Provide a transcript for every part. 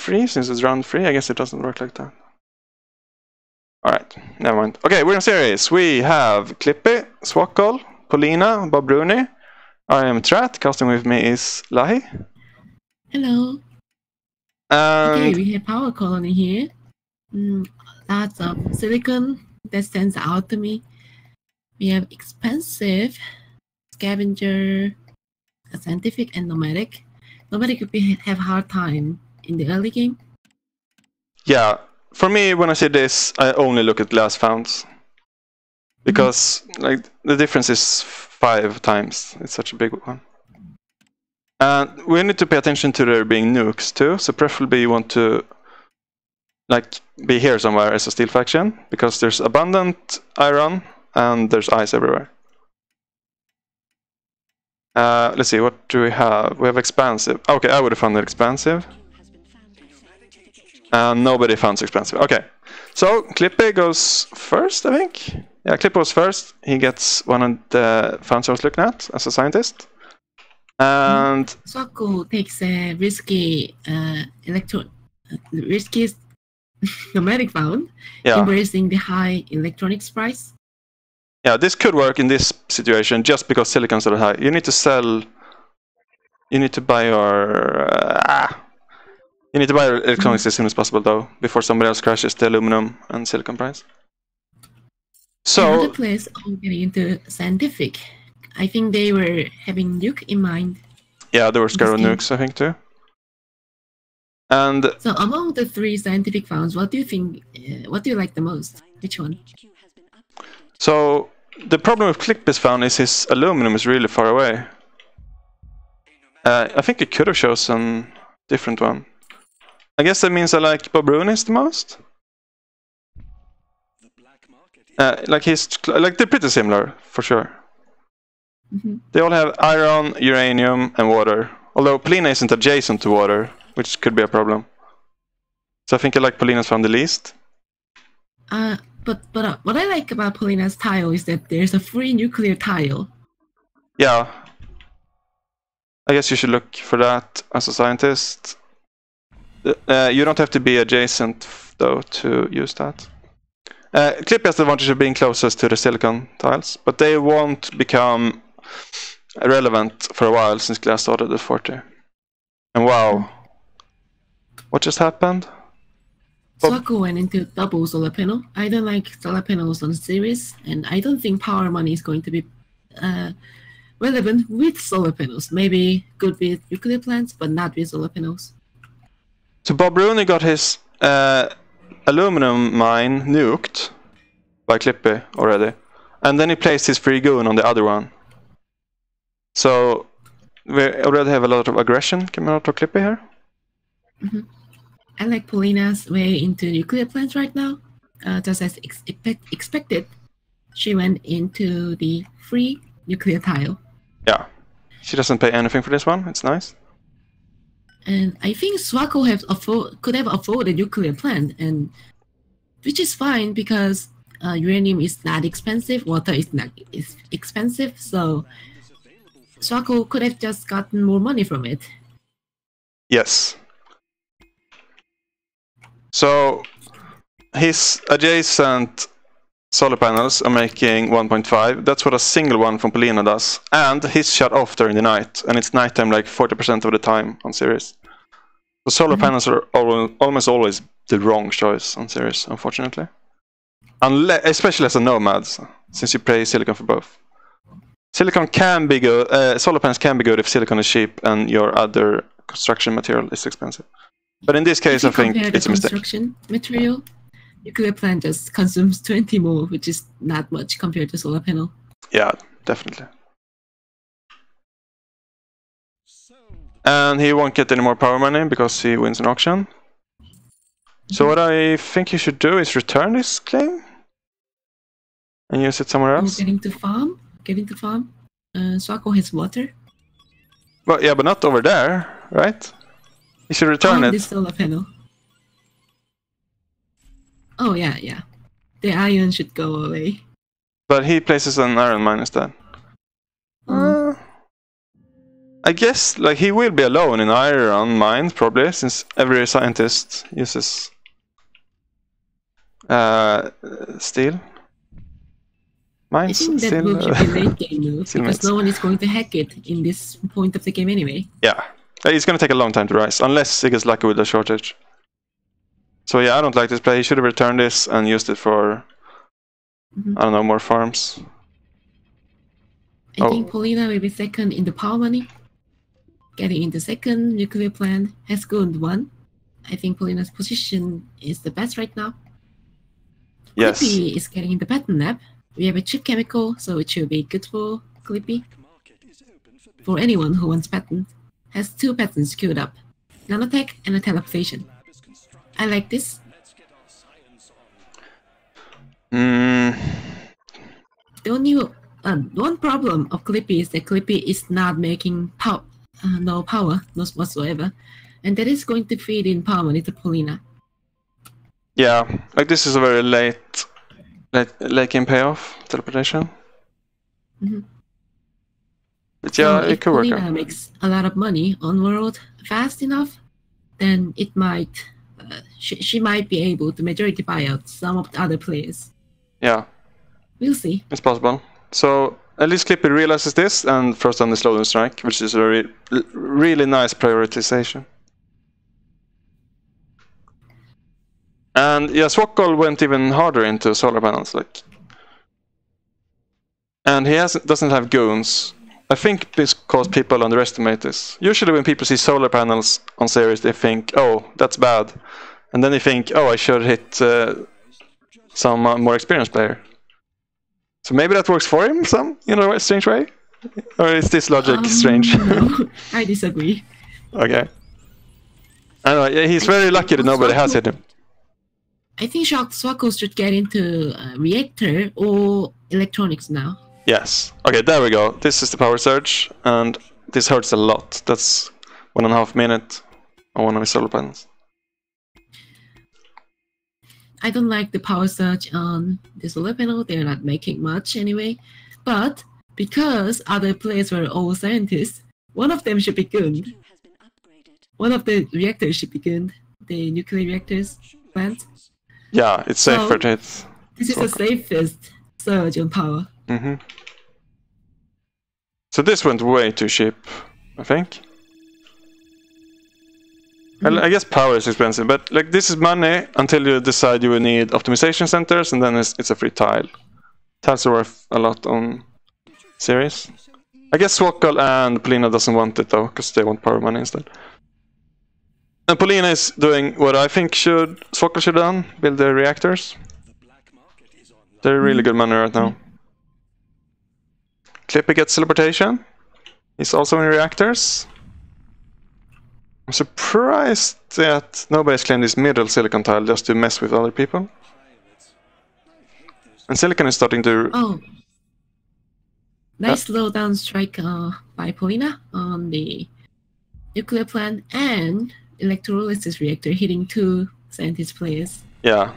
free since it's round 3. I guess it doesn't work like that. Alright, never mind. Okay, we're in series. We have Clippy, Swkoll, Paulina, bobrooni. I am Trat. Casting with me is Lahi. Hello. And okay, we have power colony here. Lots of silicon that stands out to me. We have expensive, scavenger, scientific, and nomadic. Nomadic could have hard time in the early game. Yeah, for me, when I see this, I only look at glass founds. Because like the difference is 5 times. It's such a big one. And we need to pay attention to there being nukes too. So preferably you want to like be here somewhere as a steel faction, because there's abundant iron and there's ice everywhere. Let's see, what do we have? We have expansive. Okay, I would have found it expansive. And nobody found expansive. Okay, so Clippy goes first, I think. Yeah, Clippy was first. He gets one of the founds I was looking at as a scientist. And Swkoll takes a risky risky nomadic found, embracing the high electronics price. Yeah, this could work in this situation just because silicon's so high. You need to sell. You need to buy your. You need to buy your electronics as soon as possible, though, before somebody else crashes the aluminum and silicon price. So. Another place I'm getting into scientific. I think they were having nuke in mind. Yeah, there were Scarrow nukes, I think, too. And so among the 3 scientific founds, what do you think? What do you like the most? Which one? So the problem with Clippy's found is his aluminum is really far away. I think he could have chosen a different one. I guess that means I like bobrooni's the most. Like they're pretty similar for sure. They all have iron, uranium, and water. Although Paulina isn't adjacent to water, which could be a problem. So I think I like Paulina's found the least. But what I like about Paulina's tile is that there's a free nuclear tile. Yeah. I guess you should look for that as a scientist. You don't have to be adjacent, though, to use that. Clippy has the advantage of being closest to the silicon tiles, but they won't become relevant for a while since glass started at 40. And wow. What just happened? Swkoll went into double solar panel. I don't like solar panels on series, and I don't think power money is going to be relevant with solar panels. Maybe good with nuclear plants, but not with solar panels. So bobrooni got his aluminum mine nuked by Clippy already. And then he placed his free goon on the other one. So we already have a lot of aggression coming out of Clippy here. I like Paulina's way into nuclear plants right now. Just as expected, she went into the free nuclear tile. Yeah, she doesn't pay anything for this one. It's nice. And I think Swkoll could have afforded a nuclear plant, and which is fine because uranium is not expensive, water is not expensive, so Swkoll could have just gotten more money from it. Yes. So his adjacent solar panels are making 1.5. That's what a single one from Paulina does. And he's shut off during the night, and it's nighttime like 40% of the time on series. So solar panels are almost always the wrong choice on series, unfortunately. Especially as a nomad, since you pay silicon for both. Silicon can be good. Solar panels can be good if silicon is cheap and your other construction material is expensive. But in this case, I think it's a mistake. Construction material, nuclear plant just consumes 20 more, which is not much compared to solar panel. Yeah, definitely. And he won't get any more power money because he wins an auction. So what I think you should do is return this claim and use it somewhere else. Getting to farm. Swkoll has water. Well, yeah, but not over there, right? You should return it. This solar panel. Oh yeah. The iron should go away. But he places an iron mine instead. I guess like he will be alone in iron mines probably, since every scientist uses steel mines. I think that move should be late game move because no one is going to hack it in this point of the game anyway. Yeah, it's going to take a long time to rise, unless he gets lucky with the shortage. So yeah, I don't like this play. He should have returned this and used it for, I don't know, more farms. I think Polina will be second in the power money. Getting into second nuclear plant has gone 1. I think Polina's position is the best right now. Yes. Clippy is getting the pattern lab. We have a chip chemical, so it should be good for Clippy. For anyone who wants pattern, has 2 patterns queued up. Nanotech and a teleportation. I like this. The only one problem of Clippy is that Clippy is not making no power whatsoever, and that is going to feed in power money to Polina. Yeah, like this is a very late game payoff teleportation. But yeah, so it could work out. If Polina makes a lot of money on world fast enough, then it might she might be able to majority buy out some of the other players. Yeah, we'll see. It's possible. So at least Clippy realizes this and throws down the slowdown strike, which is a really nice prioritization. And yeah, Swkoll went even harder into solar panels, and he doesn't have goons. I think because people underestimate this. Usually when people see solar panels on series, they think, oh, that's bad. And then they think, oh, I should hit some more experienced player. So maybe that works for him, a strange way? Or is this logic strange? No, I disagree. Okay. Anyway, he's very lucky that nobody has hit him. I think Swkoll should get into reactor or electronics now. Yes. Okay, there we go. This is the power surge, and this hurts a lot. That's 1.5 minutes on one of his solar panels. I don't like the power surge on the solar panel. They're not making much anyway. But because other players were all scientists, one of them should be good. One of the reactors should be good. The nuclear reactors plant. Yeah, it's safer to hit. This is the safest surge on power. So this went way too cheap, I think. Well, I guess power is expensive, but like this is money until you decide you will need optimization centers, and then it's a free tile. Tiles are worth a lot on series. I guess Swkoll and Polina doesn't want it though, because they want power money instead. And Polina is doing what I think Swkoll should have done, build the reactors. They're really good money right now. Clippy gets teleportation. He's also in reactors. I'm surprised that nobody's claimed this middle silicon tile just to mess with other people. And silicon is starting to... Oh. Nice slowdown strike by Polina on the nuclear plant and electrolysis reactor hitting 2 scientist players. Yeah.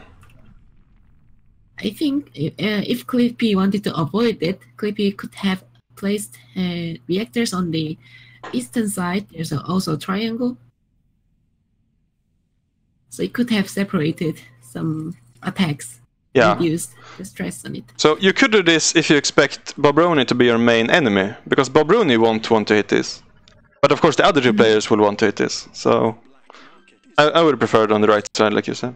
I think if Clippy wanted to avoid it, Clippy could have placed reactors on the eastern side. There's also a triangle. So it could have separated some attacks. Yeah. Reduced the stress on it. So you could do this if you expect bobrooni to be your main enemy, because bobrooni won't want to hit this. But of course the other 2 players will want to hit this. So I would prefer it on the right side, like you said.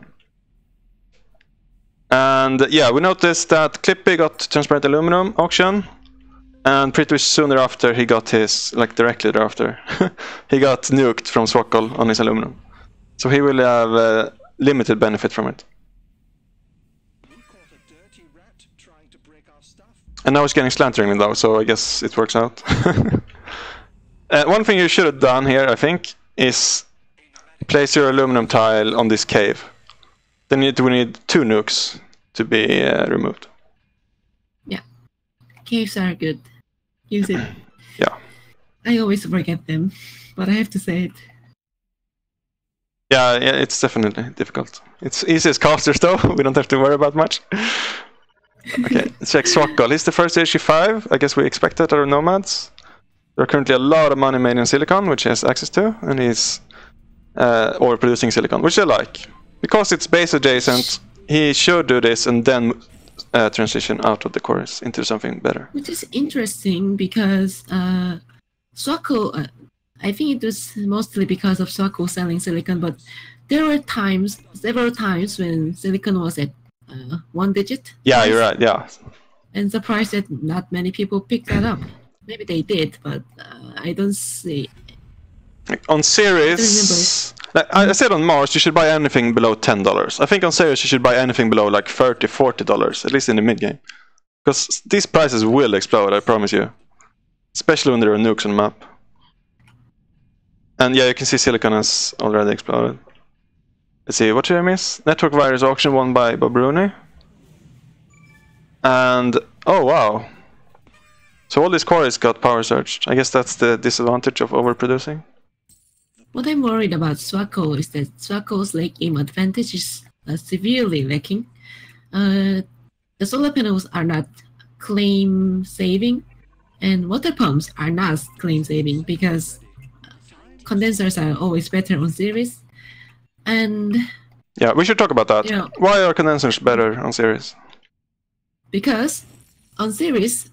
And yeah, we noticed that Clippy got transparent aluminum auction, and pretty soon thereafter he got his, like directly thereafter, he got nuked from Swkoll on his aluminum. So he will have limited benefit from it. And now he's getting slantering though, so I guess it works out. One thing you should have done here, I think, is place your aluminum tile on this cave. Then we need 2 nukes to be removed. Yeah. Caves are good. Use it. Yeah. I always forget them, but I have to say it. Yeah, it's definitely difficult. It's easy as casters though, we don't have to worry about much. Okay, let's check Swkoll. He's the first HG5. I guess we expect that out of Nomads. There are currently a lot of money made in silicon, which he has access to, and he's overproducing silicon, which I like. Because it's base adjacent, he should do this and then transition out of the cores into something better. Which is interesting because Swkoll, I think it was mostly because of Swkoll selling silicon, but there were several times when silicon was at 1 digit. Yeah, you're right, yeah. And surprised that not many people picked that up. Maybe they did, but I don't see. Like on Series, I said on Mars you should buy anything below $10. I think on Series you should buy anything below like $30, $40, at least in the mid game. Because these prices will explode, I promise you. Especially when there are nukes on the map. And yeah, you can see silicon has already exploded. Let's see, what did I miss? Network virus auction won by bobrooni. And, oh wow. So all these cores got power surged. I guess that's the disadvantage of overproducing. What I'm worried about Swkoll is that Swkoll's late game advantage is severely lacking. The solar panels are not claim saving, and water pumps are not claim saving because condensers are always better on series. And yeah, we should talk about that. Yeah. Why are condensers better on series? Because on series,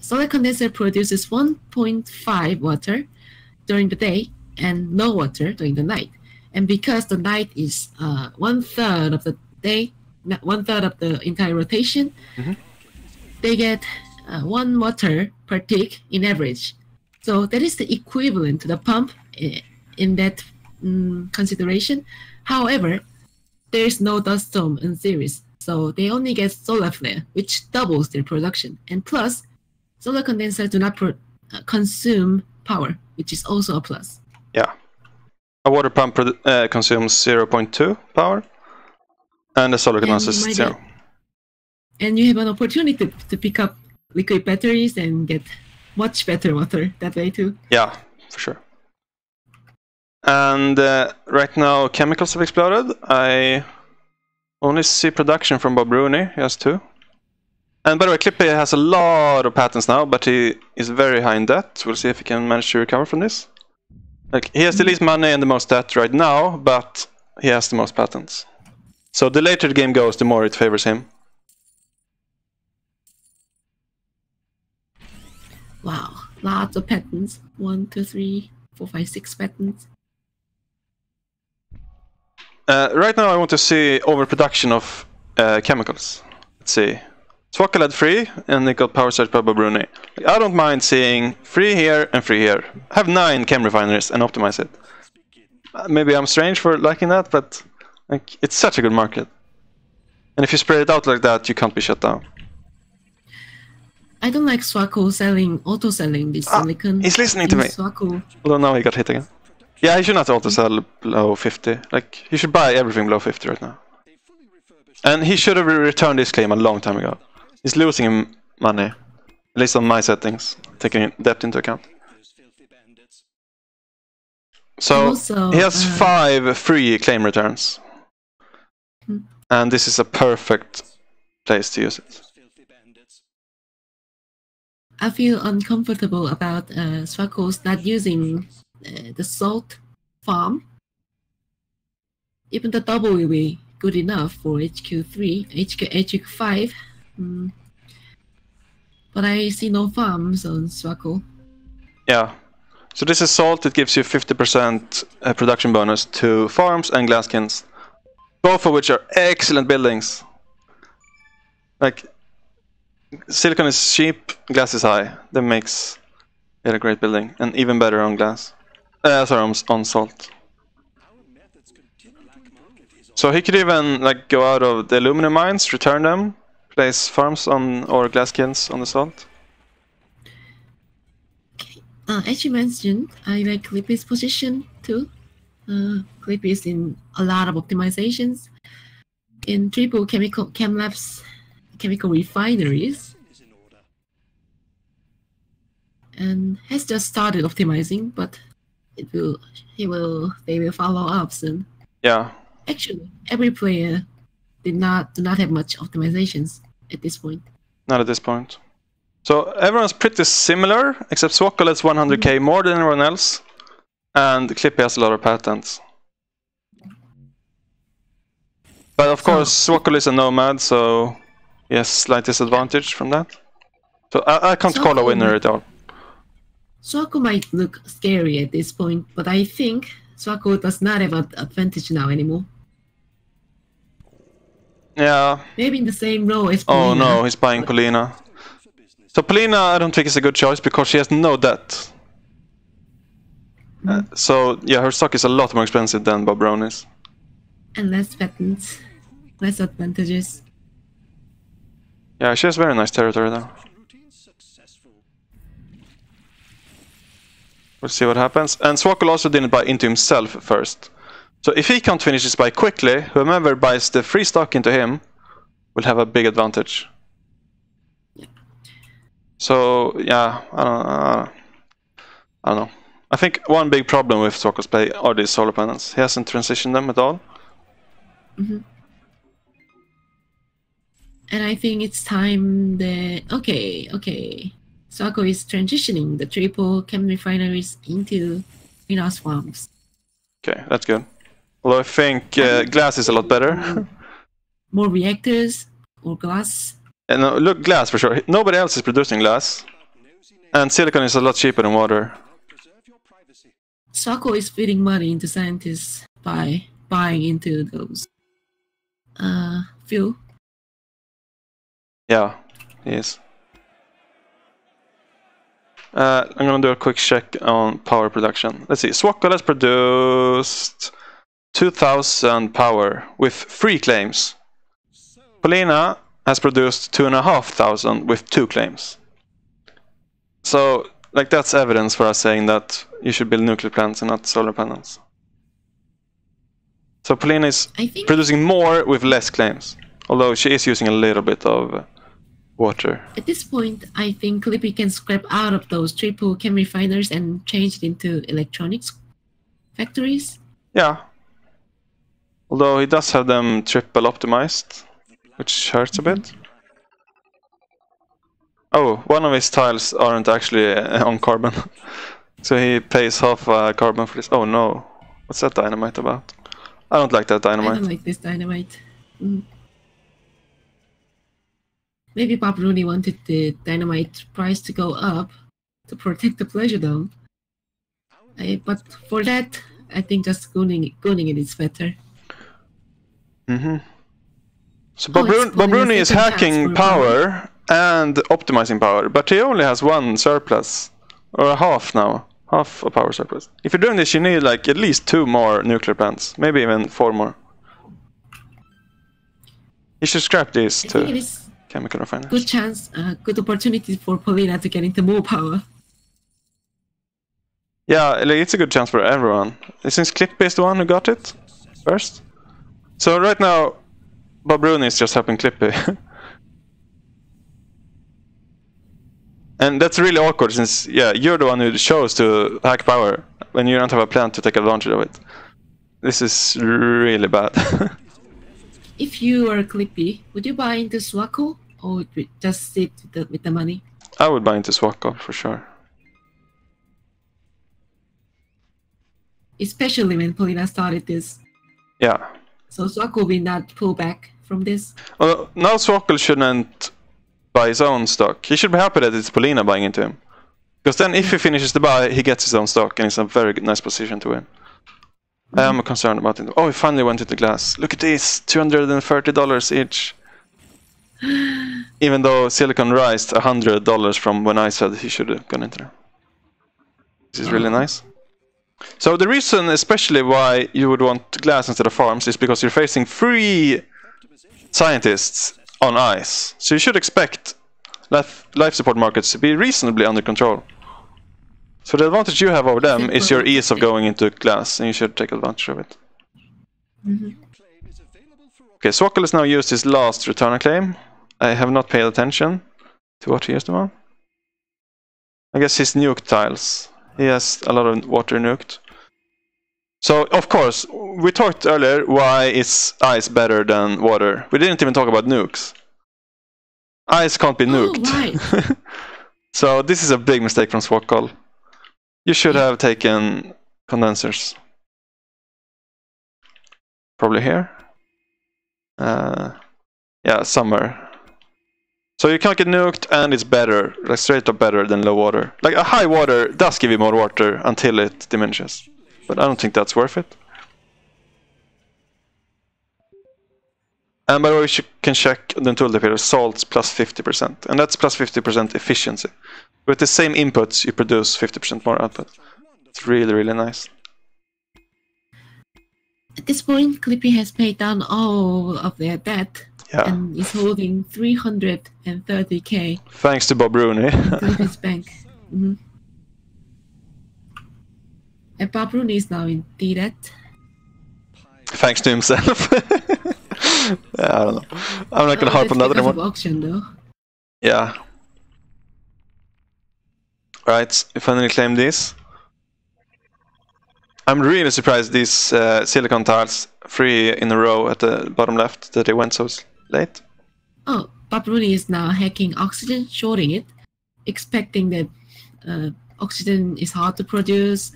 solar condenser produces 1.5 water during the day and no water during the night. And because the night is 1/3 of the day, 1/3 of the entire rotation, they get 1 water per tick in average. So that is the equivalent to the pump in that consideration. However, there is no dust storm in series. So they only get solar flare, which doubles their production. And plus, solar condensers do not consume power, which is also a plus. Yeah. A water pump consumes 0.2 power, and a solar condenser is 0. And you have an opportunity to pick up liquid batteries and get much better water that way too. Yeah, for sure. And right now, chemicals have exploded. I only see production from bobrooni. He has 2. And by the way, Clippy has a lot of patents now, but he is very high in debt. We'll see if he can manage to recover from this. Like, he has the least money and the most debt right now, but he has the most patents. So the later the game goes, the more it favors him. Wow, lots of patents. 1, 2, 3, 4, 5, 6 patents. Right now I want to see overproduction of chemicals. Let's see. Swkoll had 3 and it got power surged by bobrooni. I don't mind seeing 3 here and 3 here. Have 9 chem refineries and optimize it. Maybe I'm strange for liking that, but like, it's such a good market. And if you spread it out like that, you can't be shut down. I don't like Swkoll auto-selling this silicon. He's listening to me. Swkoll. Although now he got hit again. Yeah, he should not auto-sell below 50. Like, he should buy everything below 50 right now. And he should have returned this claim a long time ago. He's losing him money. At least on my settings, taking debt into account. So, also, he has 5 free claim returns. And this is a perfect place to use it. I feel uncomfortable about Swkoll's not using the salt farm. Even the double will be good enough for HQ3, HQ5. But I see no farms on Swkoll. Yeah. So this is salt. It gives you 50% production bonus to farms and glasskins. Both of which are excellent buildings. Like, silicon is cheap, glass is high. That makes it a great building. And even better on glass. Sorry, on salt. So he could even like go out of the aluminum mines, return them, place farms on or glasskins on the salt. Okay. As you mentioned, I like Clippy's position too. Clippy is in a lot of optimizations in triple chem labs, chemical refineries, and has just started optimizing, but they will follow up soon. Yeah. Actually, every player do not have much optimizations at this point. Not at this point. So everyone's pretty similar, except Swkoll is 100k more than everyone else, and Clippy has a lot of patents. But of course, Swkoll is a nomad, so he has slight disadvantage from that. So I can't call a winner at all. Swkoll might look scary at this point, but I think Swkoll does not have an advantage now anymore. Yeah. Maybe in the same row as Polina. Oh no, he's buying Polina. So Polina, I don't think is a good choice because she has no debt. So yeah, her stock is a lot more expensive than bobrooni's. And less patents, less advantages. Yeah, she has very nice territory though. We'll see what happens. And Swkoll also didn't buy into himself first. So if he can't finish his buy quickly, whoever buys the free stock into him will have a big advantage. So yeah, I don't know. I think one big problem with Swkoll's play are these solar panels. He hasn't transitioned them at all. And I think it's time that okay. Swkoll is transitioning the triple chem refineries into greenhouse swamps. Okay, that's good. Although I think glass is a lot better. More reactors or glass. And look, glass for sure. Nobody else is producing glass. And silicon is a lot cheaper than water. Swkoll is feeding money into scientists by buying into those fuel. Yeah, he is. I'm gonna do a quick check on power production. Let's see. Swkoll has produced 2,000 power with 3 claims. Polina has produced 2,500 with 2 claims. So, like, that's evidence for us saying that you should build nuclear plants and not solar panels. So Polina is producing more with less claims, although she is using a little bit of water. At this point, I think Clippy can scrap out of those triple chem refiners and change it into electronics factories. Yeah. Although he does have them triple optimized, which hurts a bit. Oh, one of his tiles aren't actually on carbon. So he pays half carbon for this. Oh no. What's that dynamite about? I don't like that dynamite. I don't like this dynamite. Maybe bobrooni wanted the dynamite price to go up to protect the pleasure dome. But for that, I think just gunning it is better. So bobrooni is hacking power and optimizing power, but he only has 1 surplus, or half now, half a power surplus. If you're doing this, you need like at least 2 more nuclear plants, maybe even 4 more. You should scrap these to chemical refineries. Good chance, good opportunity for Polina to get into more power. Yeah, it's a good chance for everyone. Since Clippy is the one who got it first. So right now, bobrooni is just helping Clippy. And that's really awkward since, yeah, you're the one who chose to hack power when you don't have a plan to take advantage of it. This is really bad. If you are Clippy, would you buy into Swkoll or would you just sit with the money? I would buy into Swkoll for sure. Especially when Polina started this. Yeah. So Swkoll will not pull back from this. Well, now Swkoll shouldn't buy his own stock. He should be happy that it's Polina buying into him. Because then if he finishes the buy, he gets his own stock and it's a very nice position to win. I am concerned about it. Oh, he finally went into glass. Look at these, $230 each. Even though silicon raised $100 from when I said he should have gone into there. This is really nice. So the reason especially why you would want glass instead of farms is because you're facing 3 scientists on ice. So you should expect life support markets to be reasonably under control. So the advantage you have over them is your ease of going into glass, and you should take advantage of it. Okay, Swkoll has now used his last returner claim. I have not paid attention to what he used them on. I guess his nuke tiles. He has a lot of water nuked. So, of course, we talked earlier, why is ice better than water? We didn't even talk about nukes. Ice can't be nuked. Oh, right. So this is a big mistake from Swkoll. You should have taken condensers. Probably here. Yeah, somewhere. So you can't get nuked, and it's better, like straight up better than low water. Like a high water does give you more water until it diminishes, but I don't think that's worth it. And by the way, you can check the tooltip here, salts plus 50%, and that's plus 50% efficiency. With the same inputs, you produce 50% more output. It's really, really nice. At this point, Clippy has paid down all of their debt and is holding 330k. Thanks to bobrooni. Clippy's bank. And bobrooni is now in debt. Thanks to himself. Yeah, I don't know. I'm not gonna harp on that anymore. Auction, though. Yeah. Right, we finally claim this. I'm really surprised these silicon tiles, 3 in a row at the bottom left, that they went so late. Oh, bobrooni is now hacking oxygen, shorting it, expecting that oxygen is hard to produce,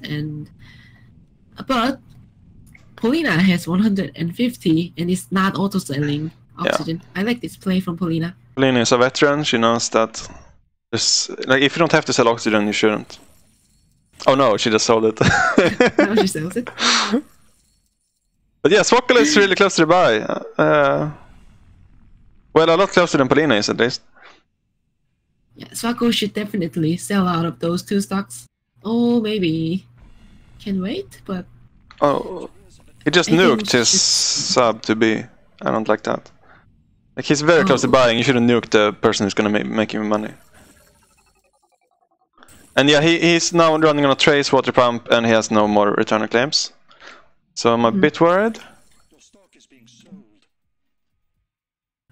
but Paulina has 150 and is not auto-selling oxygen. Yeah. I like this play from Paulina. Paulina is a veteran. She knows that like if you don't have to sell oxygen, you shouldn't. Oh no, she just sold it. Now she sells it. But yeah, Swkoll is really close to the buy. Well, a lot closer than Paulina is, at least. Yeah, Swkoll should definitely sell out of those 2 stocks. Oh, maybe can wait, but... Oh, he just nuked his sub to B. I don't like that. Like, he's very close to buying. You shouldn't nuke the person who's gonna make him money. And yeah, he's now running on a trace water pump, and he has no more return claims. So I'm a bit worried.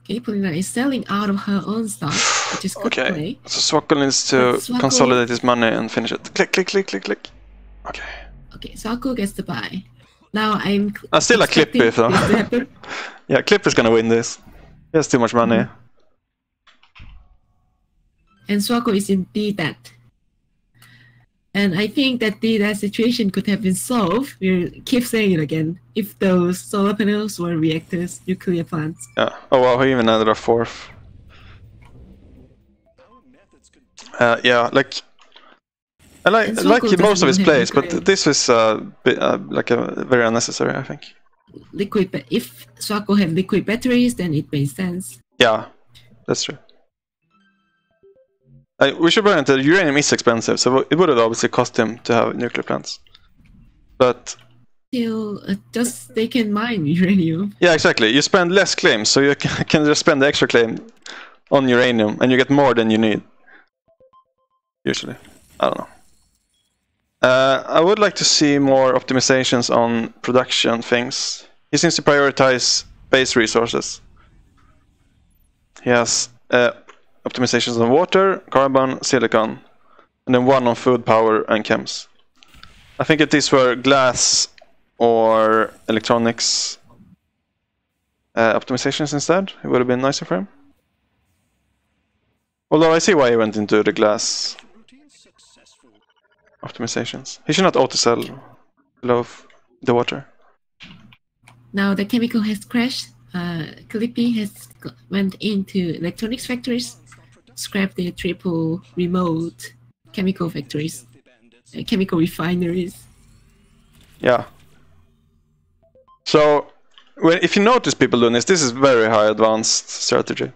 Okay, Paulina is selling out of her own stock, which is good play. So Swkoll needs to consolidate his money and finish it. Click, click, click, click, click. Okay. Okay, Swkoll gets the buy. Now I'm still a Clippy, though. Yeah, Clippy's gonna win this. He has too much money. And Swkoll is in debt. And I think that that situation could have been solved. We keep saying it again. If those solar panels were reactors, nuclear plants. Yeah. Oh wow, he even added a 4th. Yeah, like I like most of his plays, but this is like a very unnecessary, I think. If Swkoll had liquid batteries, then it makes sense. Yeah, that's true. We should point out that uranium is expensive, so it would have obviously cost him to have nuclear plants. But still, just they can mine uranium. Yeah, exactly. You spend less claims, so you can just spend the extra claim on uranium, and you get more than you need. Usually, I don't know. I would like to see more optimizations on production things. He seems to prioritize base resources. He has optimizations on water, carbon, silicon, and then 1 on food, power, and chems. I think if these were glass or electronics optimizations instead, it would have been nicer for him. Although I see why he went into the glass optimizations. He should not auto-sell below the water. Now the chemical has crashed. Clippy has went into electronics factories, scrapped the triple remote chemical factories, chemical refineries. Yeah. So, if you notice people doing this is very high advanced strategy.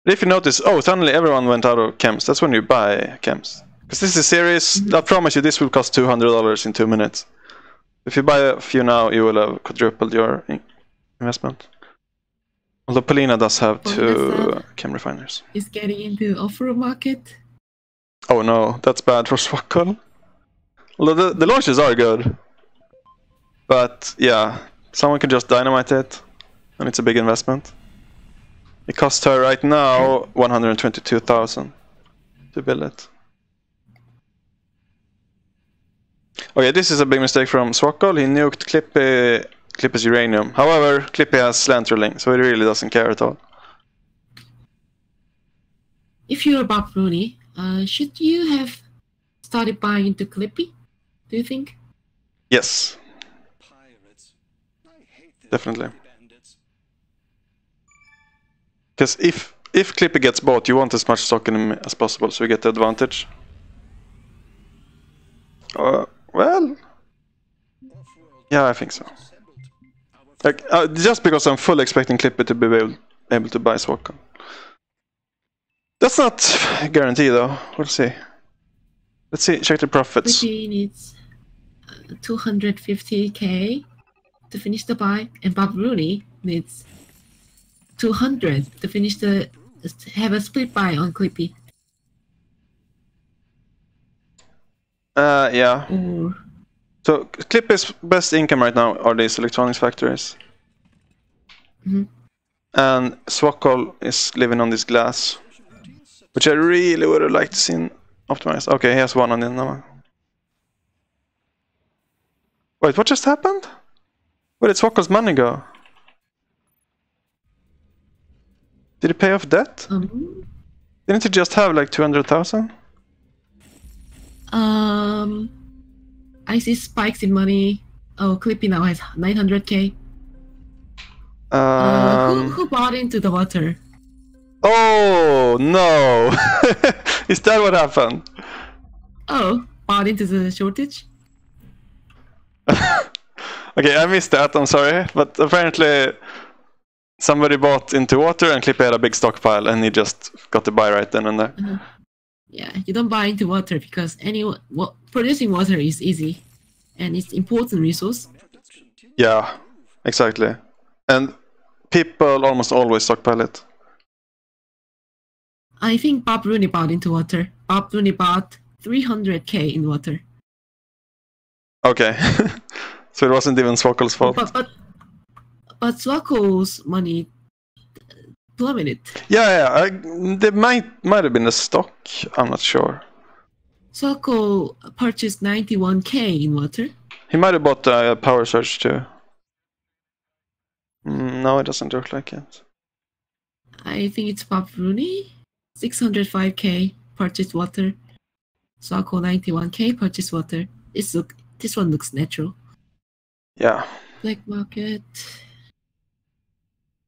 But if you notice, oh, suddenly everyone went out of chems, that's when you buy chems. Because this is serious, I promise you this will cost $200 in 2 minutes. If you buy a few now, you will have quadrupled your investment. Although Paulina does have 2 chem refiners. Is getting into off-road market. Oh no, that's bad for Swkoll. Although the launches are good. But yeah, someone could just dynamite it, and it's a big investment. It costs her right now 122,000 to build it. Oh yeah, this is a big mistake from Swkoll. He nuked Clippy's uranium. However, Clippy has slant drilling, so he really doesn't care at all. If you're bobrooni, Should you have started buying into Clippy? Do you think? Yes. Definitely. Because if Clippy gets bought, you want as much stock in him as possible, so you get the advantage. Well, yeah, I think so. Like, just because I'm fully expecting Clippy to be able to buy Swkoll. That's not guaranteed though. We'll see. Let's see. Check the profits. Clippy needs 250k to finish the buy, and bobrooni needs 200 to finish have a split buy on Clippy. Yeah. Or So Clippy's best income right now are these electronics factories. And Swkoll is living on this glass, which I really would have liked to see optimized. Okay, he has one on the number. Wait, what just happened? Where did Swkoll's money go? Did he pay off debt? Didn't he just have like 200,000? I see spikes in money. Oh, Clippy now has 900k. Who bought into the water? Oh no! Is that what happened? Oh, bought into the shortage? Okay, I missed that, I'm sorry. But apparently somebody bought into water and Clippy had a big stockpile and he just got to buy right then and there. Yeah, you don't buy into water because producing water is easy and it's important resource. Yeah, exactly. And people almost always stockpile it. I think bobrooni bought into water. Bobrooni bought 300k in water. Okay. So it wasn't even Swkoll's fault. But Swkoll's money plummeted. Yeah, there might have been a stock. I'm not sure. Swkoll purchased 91k in water. He might have bought a power surge too. No, it doesn't look like it. I think it's bobrooni. 605k purchased water. Swkoll 91k purchased water. This one looks natural. Yeah. Black market.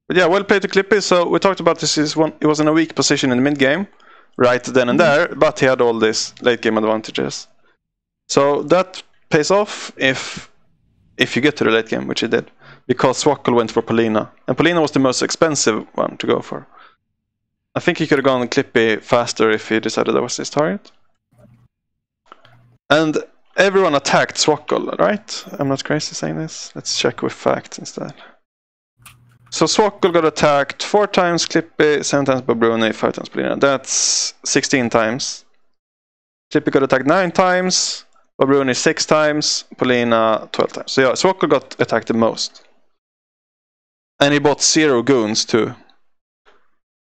But yeah, well played to Clippy. So we talked about this. He was in a weak position in the mid game, right then and there, but he had all these late game advantages. So that pays off if you get to the late game, which he did, because Swkoll went for Polina, and Polina was the most expensive one to go for. I think he could have gone Clippy faster if he decided that was his target. And everyone attacked Swkoll, right? I'm not crazy saying this. Let's check with facts instead. So Swkoll got attacked 4 times Clippy, 7 times bobrooni, 5 times Polina. That's 16 times. Clippy got attacked 9 times, bobrooni 6 times, Polina 12 times. So yeah, Swkoll got attacked the most. And he bought 0 goons too.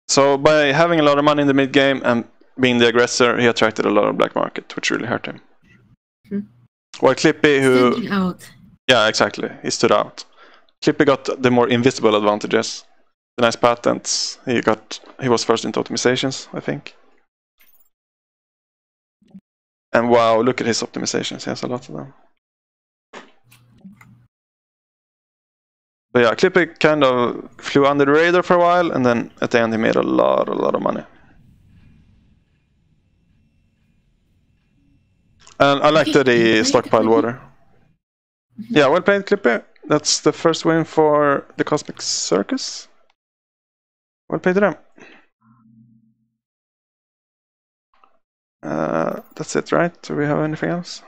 So by having a lot of money in the mid game and being the aggressor, he attracted a lot of black market, which really hurt him. While Clippy, who... Standing out. Yeah, exactly. He stood out. Clippy got the more invisible advantages. The nice patents. He was first into optimizations, I think. And wow, look at his optimizations. He has a lot of them. But yeah, Clippy kind of flew under the radar for a while, and then at the end he made a lot of money. And I like that he stockpiled water. Yeah, well played, Clippy. That's the first win for the Cosmic Circus. Well played to them. That's it, right? Do we have anything else?